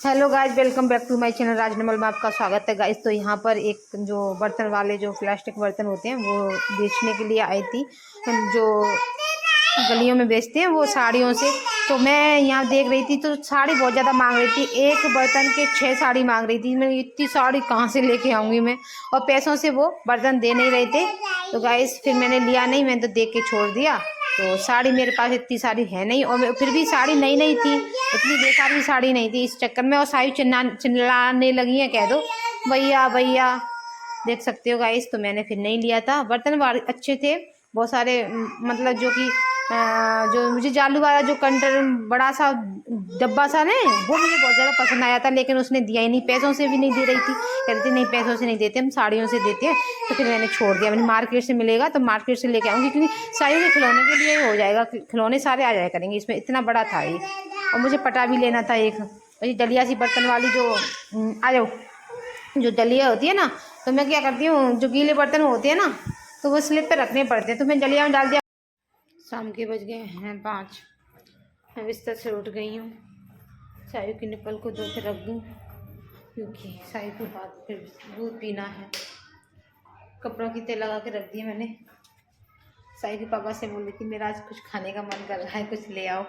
Hello guys, welcome back to my channel Rajanmal में आपका स्वागत है गाइस। तो यहाँ पर एक जो बर्तन वाले जो प्लास्टिक बर्तन होते हैं वो बेचने के लिए आई थी, जो गलियों में बेचते हैं वो साड़ियों से। तो मैं यहाँ देख रही थी तो साड़ी बहुत ज़्यादा मांग रही थी, एक बर्तन के 6 साड़ी मांग रही थी। मैं इतनी साड़ी कहाँ से लेके आऊँगी मैं, और पैसों से वो बर्तन दे नहीं रहे थे। तो गाइस फिर मैंने लिया नहीं, मैंने तो देख के छोड़ दिया। तो साड़ी मेरे पास इतनी साड़ी है नहीं, और फिर भी साड़ी नई नहीं थी, इतनी बेकार भी साड़ी नहीं थी इस चक्कर में। और साड़ी चिल्लाने लगी है, कह दो भैया भैया, देख सकते हो गाइस। तो मैंने फिर नहीं लिया था। बर्तन अच्छे थे बहुत सारे, मतलब जो कि जो मुझे जालू वाला जो कंटर बड़ा सा डब्बा सा नहीं, वो मुझे बहुत ज़्यादा पसंद आया था, लेकिन उसने दिया ही नहीं, पैसों से भी नहीं दे रही थी। कहती नहीं पैसों से नहीं देते हम, साड़ियों से देते हैं। तो फिर मैंने छोड़ दिया। मैंने मार्केट से मिलेगा तो मार्केट से लेके आऊँगी, क्योंकि साड़ियों के खिलौने के लिए हो जाएगा, खिलौने सारे आ जाया करेंगे इसमें, इतना बड़ा था ये। और मुझे पटा भी लेना था एक, और ये डलिया सी बर्तन वाली जो आ जाओ, जो डलिया होती है ना, तो मैं क्या करती हूँ, जो गीले बर्तन होते हैं ना तो वो स्लिप पे रखने पड़ते हैं, तो मैं डलिया में डाल दिया। शाम के बज गए हैं 5। मैं बिस्तर से उठ गई हूँ। चाय की निप्पल को धो के रख दूँ, क्योंकि चाय के बाद फिर दूध पीना है। कपड़ों की तह लगा के रख दिए मैंने। साई के पापा से बोल रही थी मेरा आज कुछ खाने का मन कर रहा है, कुछ ले आओ।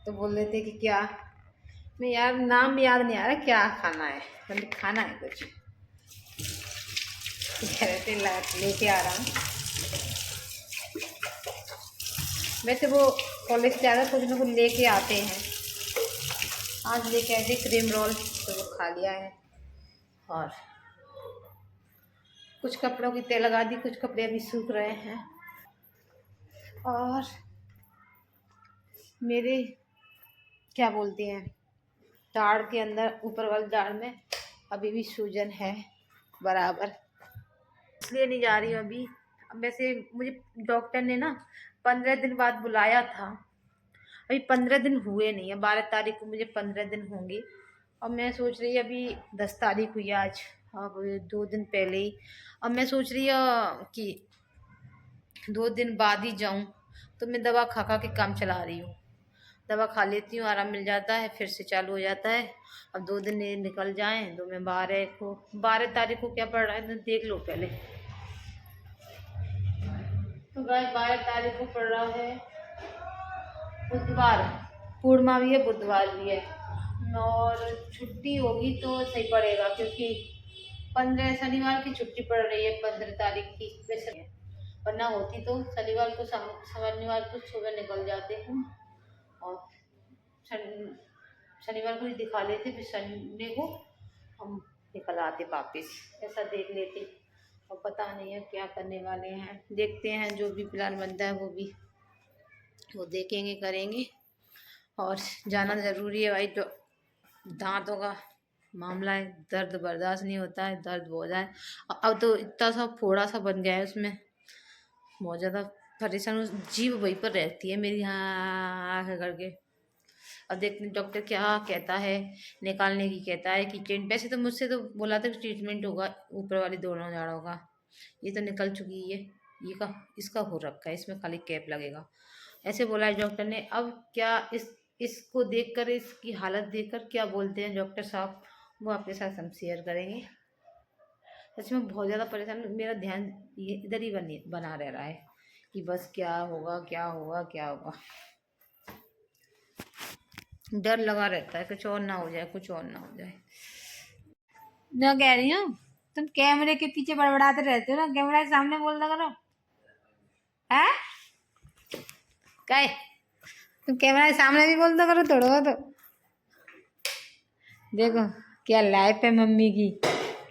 तो बोल रहे थे कि क्या, मैं यार नाम याद नहीं आ रहा क्या खाना है, मतलब खाना है कुछ, कह रहे थे लेके आ रहा हूँ। वैसे वो कॉलेज से आकर कुछ ना कुछ लेके आते हैं, आज लेके आए थे क्रीम रोल, तो वो खा लिया है। और कुछ कपड़ों की तह लगा दी, कुछ कपड़े अभी सूख रहे हैं। और मेरे क्या बोलते हैं, दाढ़ के अंदर ऊपर वाली दाढ़ में अभी भी सूजन है बराबर, इसलिए नहीं जा रही हूँ अभी। वैसे मुझे डॉक्टर ने ना 15 दिन बाद बुलाया था, अभी 15 दिन हुए नहीं है। 12 तारीख को मुझे 15 दिन होंगे, और मैं सोच रही अभी 10 तारीख हुई आज, अब 2 दिन पहले ही। अब मैं सोच रही हूँ कि 2 दिन बाद ही जाऊँ, तो मैं दवा खा खा के काम चला रही हूँ। दवा खा लेती हूँ, आराम मिल जाता है, फिर से चालू हो जाता है। अब 2 दिन निकल जाएं तो मैं 12 तारीख को क्या पड़ रहा है तो देख लो पहले। तो गाइस 12 तारीख को पड़ रहा है बुधवार, पूर्णिमा भी है, बुधवार भी है, और छुट्टी होगी तो सही पड़ेगा, क्योंकि 15 शनिवार की छुट्टी पड़ रही है 15 तारीख की, वैसे वरना होती तो शनिवार को शनिवार को सुबह निकल जाते हैं, और शनिवार को ही दिखा लेते, फिर संडे को हम निकल आते वापस, ऐसा देख लेते। और पता नहीं है क्या करने वाले हैं, देखते हैं, जो भी प्लान बनता है वो देखेंगे, करेंगे। और जाना ज़रूरी है भाई, तो दांतों का मामला है, दर्द बर्दाश्त नहीं होता है, दर्द हो जाए। अब तो इतना सा फोड़ा सा बन गया है उसमें, बहुत ज़्यादा परेशान, जीभ वहीं पर रहती है मेरी, हाँ करके। अब देखते डॉक्टर क्या कहता है, निकालने की कहता है कि वैसे तो मुझसे तो बोला था कि ट्रीटमेंट होगा ऊपर वाली दोनों जाड़ों का, ये तो निकल चुकी है, ये का इसका हो रखा है, इसमें खाली कैप लगेगा, ऐसे बोला है डॉक्टर ने। अब क्या इसको देखकर, इसकी हालत देखकर क्या बोलते हैं डॉक्टर साहब, वो आपके साथ हम शेयर करेंगे। सच में बहुत ज़्यादा परेशान, मेरा ध्यान ये इधर ही बना रह रहा है कि बस क्या होगा क्या होगा क्या होगा, डर लगा रहता है कुछ और ना हो जाए, कुछ और ना हो जाए। मैं कह रही हूँ तुम कैमरे के पीछे बड़बड़ाते रहते हो ना, कैमरा के सामने बोलना करो है, क्या तुम कैमरा के सामने भी बोलता करो थोड़ा बहुत। देखो क्या लाइफ है मम्मी की,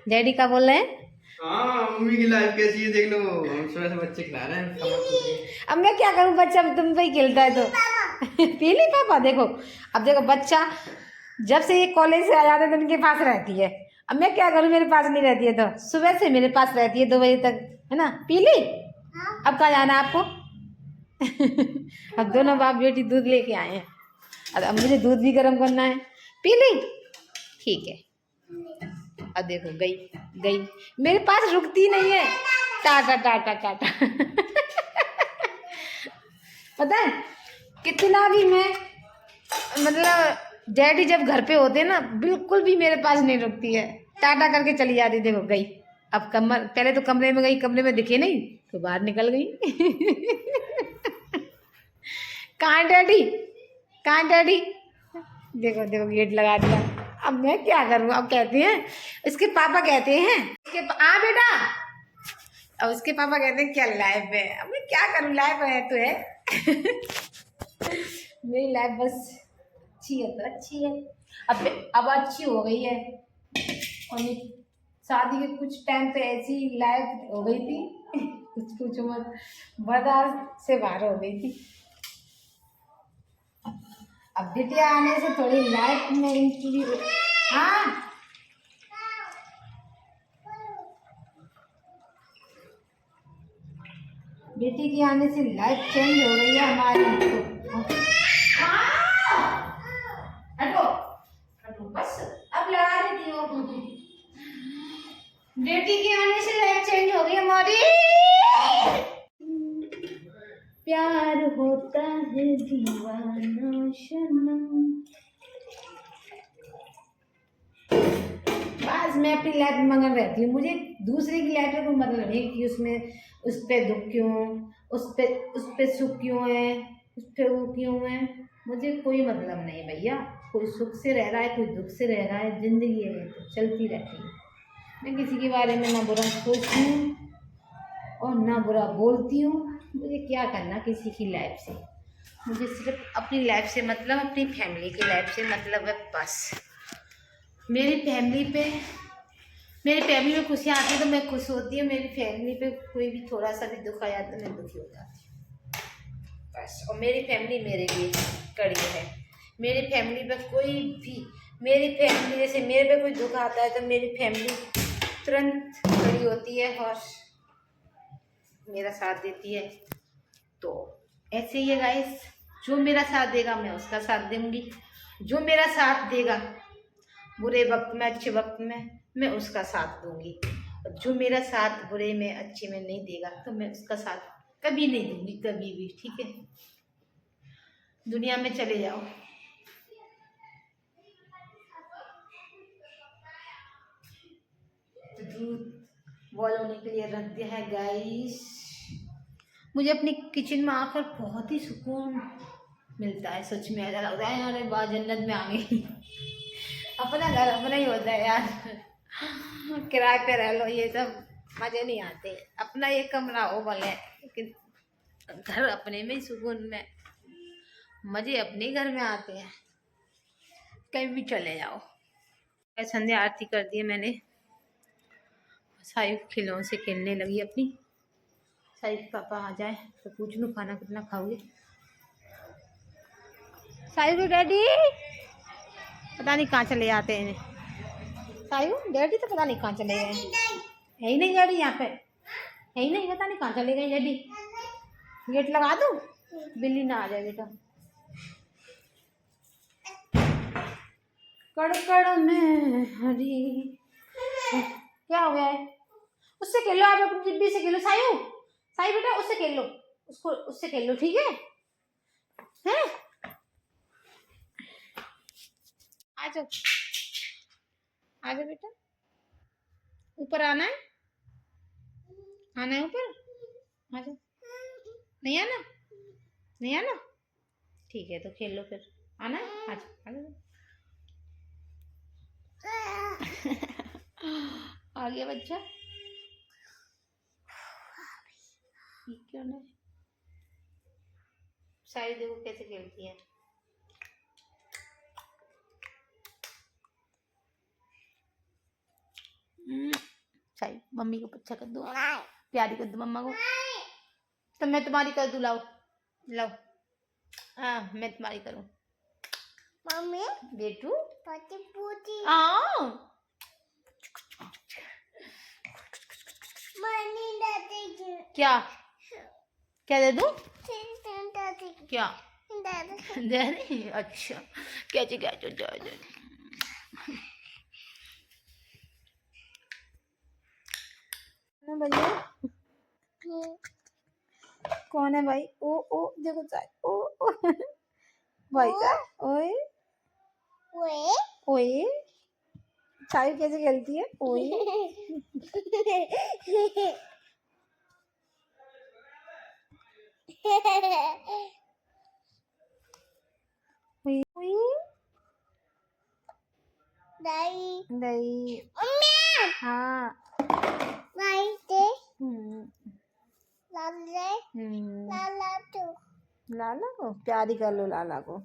डैडी का बोल रहे हैं। हाँ मम्मी की लाइफ कैसी है देख लो, हम सुबह से बच्चे खिला रहे हैं। अब मैं क्या करूं, बच्चा तुम पे ही खेलता है तो पीली पापा देखो, अब देखो बच्चा जब से ये कॉलेज से आ जाते हैं तो उनके पास रहती है। अब मैं क्या करूं, मेरे पास नहीं रहती है, तो सुबह से मेरे पास रहती है 2 बजे तक, है ना पीली। अब कहाँ जाना है आपको अब दोनों बाप बेटी दूध लेके आए हैं, अब मुझे दूध भी गर्म करना है। पीली ठीक है, अब देखो गई गई, मेरे पास रुकती नहीं है, टाटा टाटा टाटा पता है कितना भी मैं मतलब डैडी जब घर पे होते हैं ना बिल्कुल भी मेरे पास नहीं रुकती है, टाटा करके चली जाती, देखो गई। अब कमर पहले तो कमरे में गई, कमरे में दिखे नहीं तो बाहर निकल गई। कहाँ है डैडी, कहाँ है डैडी? देखो देखो गेट लगा दिया। अब मैं क्या करूँ, अब कहते हैं इसके पापा कहते हैं हाँ बेटा, अब उसके पापा कहते हैं क्या लाइफ है। अब मैं क्या करूँ, लाइफ है तो है। मेरी लाइफ बस अच्छी है तो अच्छी है, अब अच्छी हो गई है। और शादी के कुछ टाइम पे ऐसी लाइफ हो गई थी, कुछ मत बर्दाश्त से बाहर हो गई थी। अब बिटिया आने से थोड़ी लाइफ में इंक्लूड, हाँ बेटी की आने से लाइफ चेंज हो गई है हमारी। हटो हटो बस, अब लगा देती हूँ। बेटी के आने से लाइफ चेंज हो गई हमारी। प्यार होता है दीवाना सनम। बस मैं अपनी लाइफ में मगन रहती हूँ, मुझे दूसरे की लाइफ में कोई मतलब नहीं कि उसमें उस पर दुख क्यों, उस पे सुख क्यों है, उस पर वो क्यों है, मुझे कोई मतलब नहीं भैया। कोई सुख से रह रहा है, कोई दुख से रह रहा है, जिंदगी है तो चलती रहती है। मैं किसी के बारे में ना बुरा सोचती हूँ और ना बुरा बोलती हूँ। मुझे क्या करना किसी की लाइफ से, मुझे सिर्फ अपनी लाइफ से मतलब, अपनी फैमिली की लाइफ से मतलब है बस। मेरी फैमिली में खुशियाँ आती है तो मैं खुश होती हूँ, मेरी फैमिली पे कोई भी थोड़ा सा भी दुख आ जाता है मैं दुखी हो जाती हूँ बस। और मेरी फैमिली मेरे लिए कड़ी है। मेरी फैमिली पे कोई भी, मेरी फैमिली जैसे मेरे पे कोई दुख आता है तो मेरी फैमिली तुरंत खड़ी होती है और मेरा साथ देती है। तो ऐसे ही है गाइस, जो मेरा साथ देगा मैं उसका साथ दूंगी, जो मेरा साथ देगा बुरे वक्त में अच्छे वक्त में मैं उसका साथ दूंगी, और जो मेरा साथ बुरे में अच्छे में नहीं देगा तो मैं उसका साथ कभी नहीं दूंगी, कभी भी। ठीक है, दुनिया में चले जाओ, तो दूध बॉयल होने के लिए रख दिया है गाइस। मुझे अपनी किचन में आकर बहुत ही सुकून मिलता है, सच में ऐसा लगता है यार बात जन्नत में आ गई। अपना घर अपना ही होता है यार, किराए पे रह लो ये सब मजे नहीं आते। अपना ये कमरा हो भले, लेकिन घर अपने में ही सुकून में मजे अपने घर में आते हैं, कहीं भी चले जाओ। संध्या आरती कर दी है मैंने, साई खिलौनों से खेलने लगी अपनी। साई पापा आ जाए तो पूछ लूँ खाना कितना खाओगे। साई के डैडी पता नहीं कहाँ चले जाते हैं, सायु डैडी तो पता नहीं कहाँ चले गए, है ही नहीं डैडी यहाँ पे, है ही नहीं, पता नहीं कहाँ चले गए डैडी। गेट लगा दूँ, बिल्ली ना आ जाए बेटा। कड़कड़ में हरी, क्या हो गया है? उससे खेल लो, आप अपनी जिब्बी से खेलो सायु, सायु बेटा उससे खेल लो, उसको उससे खेल लो, ठीक है? हैं? आ जाओ, आ जाओ बेटा, ऊपर आना है, आना है ऊपर, आ जाओ। नहीं आना, नहीं आना, ठीक है तो खेल लो फिर, आना है, आ जाओ आ जाओ। आ गया बच्चा, क्यों नहीं? सारी देखो कैसे खेलती है। सारी मम्मी को अच्छा कर दो, प्यारी कर दो मम्मा को, तो मैं तुम्हारी कर दूँ, लाओ लाओ, हाँ मैं तुम्हारी करूँ मम्मी बेटू, हाँ क्या क्या दे दूँ, क्या दे नहीं? अच्छा कैसे कैसे दे भैया, कौन है भाई? ओ देखो ओ भाई का, ओए ओए चाय कैसे खेलती है ओए ओए ओए दही हाँ हम्म, हम्म, लाला को प्यारी कर लो लाला को